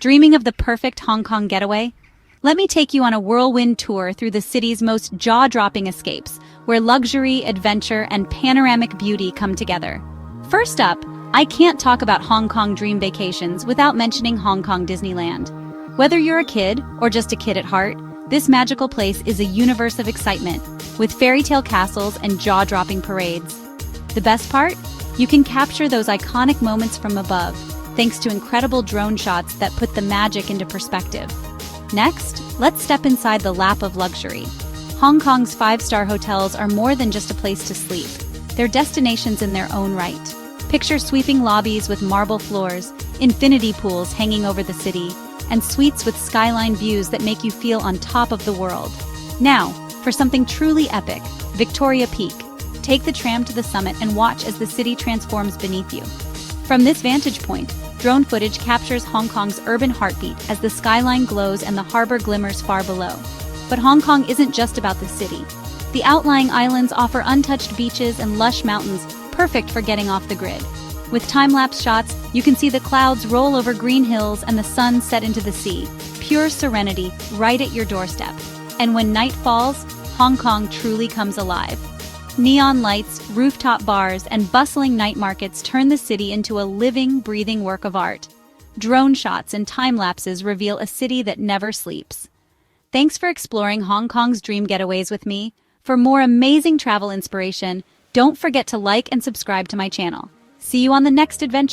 Dreaming of the perfect Hong Kong getaway? Let me take you on a whirlwind tour through the city's most jaw-dropping escapes, where luxury, adventure, and panoramic beauty come together. First up, I can't talk about Hong Kong dream vacations without mentioning Hong Kong Disneyland. Whether you're a kid or just a kid at heart, this magical place is a universe of excitement, with fairy tale castles and jaw-dropping parades. The best part? You can capture those iconic moments from above, thanks to incredible drone shots that put the magic into perspective. Next, let's step inside the lap of luxury. Hong Kong's five-star hotels are more than just a place to sleep. They're destinations in their own right. Picture sweeping lobbies with marble floors, infinity pools hanging over the city, and suites with skyline views that make you feel on top of the world. Now, for something truly epic, Victoria Peak. Take the tram to the summit and watch as the city transforms beneath you. From this vantage point, drone footage captures Hong Kong's urban heartbeat as the skyline glows and the harbor glimmers far below. But Hong Kong isn't just about the city. The outlying islands offer untouched beaches and lush mountains, perfect for getting off the grid. With time-lapse shots, you can see the clouds roll over green hills and the sun set into the sea. Pure serenity right at your doorstep. And when night falls, Hong Kong truly comes alive. Neon lights, rooftop bars, and bustling night markets turn the city into a living, breathing work of art. Drone shots and time-lapses reveal a city that never sleeps. Thanks for exploring Hong Kong's dream getaways with me. For more amazing travel inspiration, don't forget to like and subscribe to my channel. See you on the next adventure.